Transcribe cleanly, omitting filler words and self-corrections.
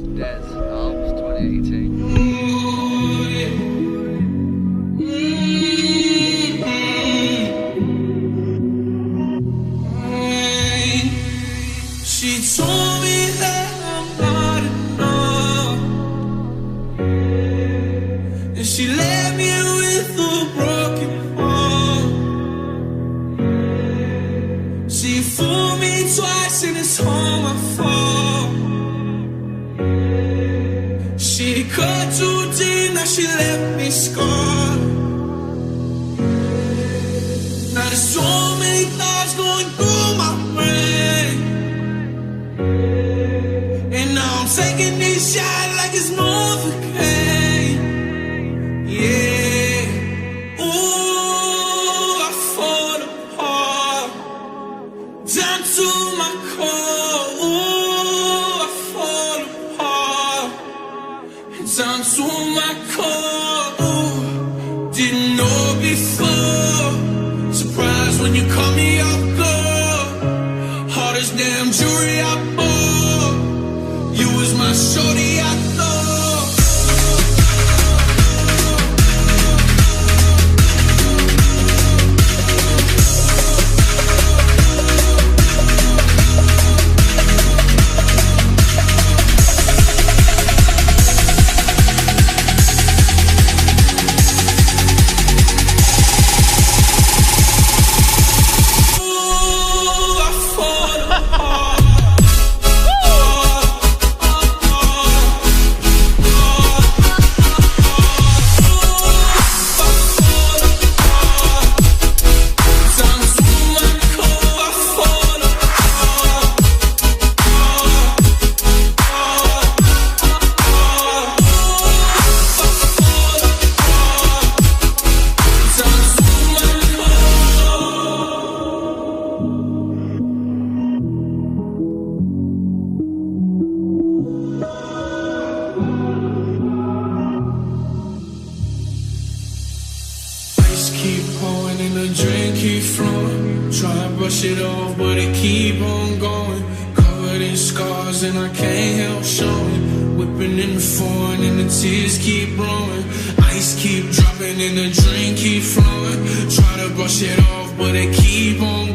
Dead album 2018. She told me that I'm not enough, and she left me with a broken heart. She fooled me twice and it's all my fault. She cut too deep, now she left me scarred. Now there's so many thoughts going through my brain, and now I'm taking this shot like it's Novocaine. Yeah. Ooh, I fall apart, down to my core. Ooh, I fall apart, down to my core. Ooh, didn't know before. Surprised when you caught me off guard. Hardest damn jewelry I bought. You was my shorty, I thought. Ooh, I fall apart. Ice keep pouring and the drink keep flowing. Try to brush it off, but it keep on going. Covered in scars and I can't help showing. Whipping in the foreign and the tears keep blowing. Ice keep dropping and the drink keep flowing. Try to brush it off, but it keep on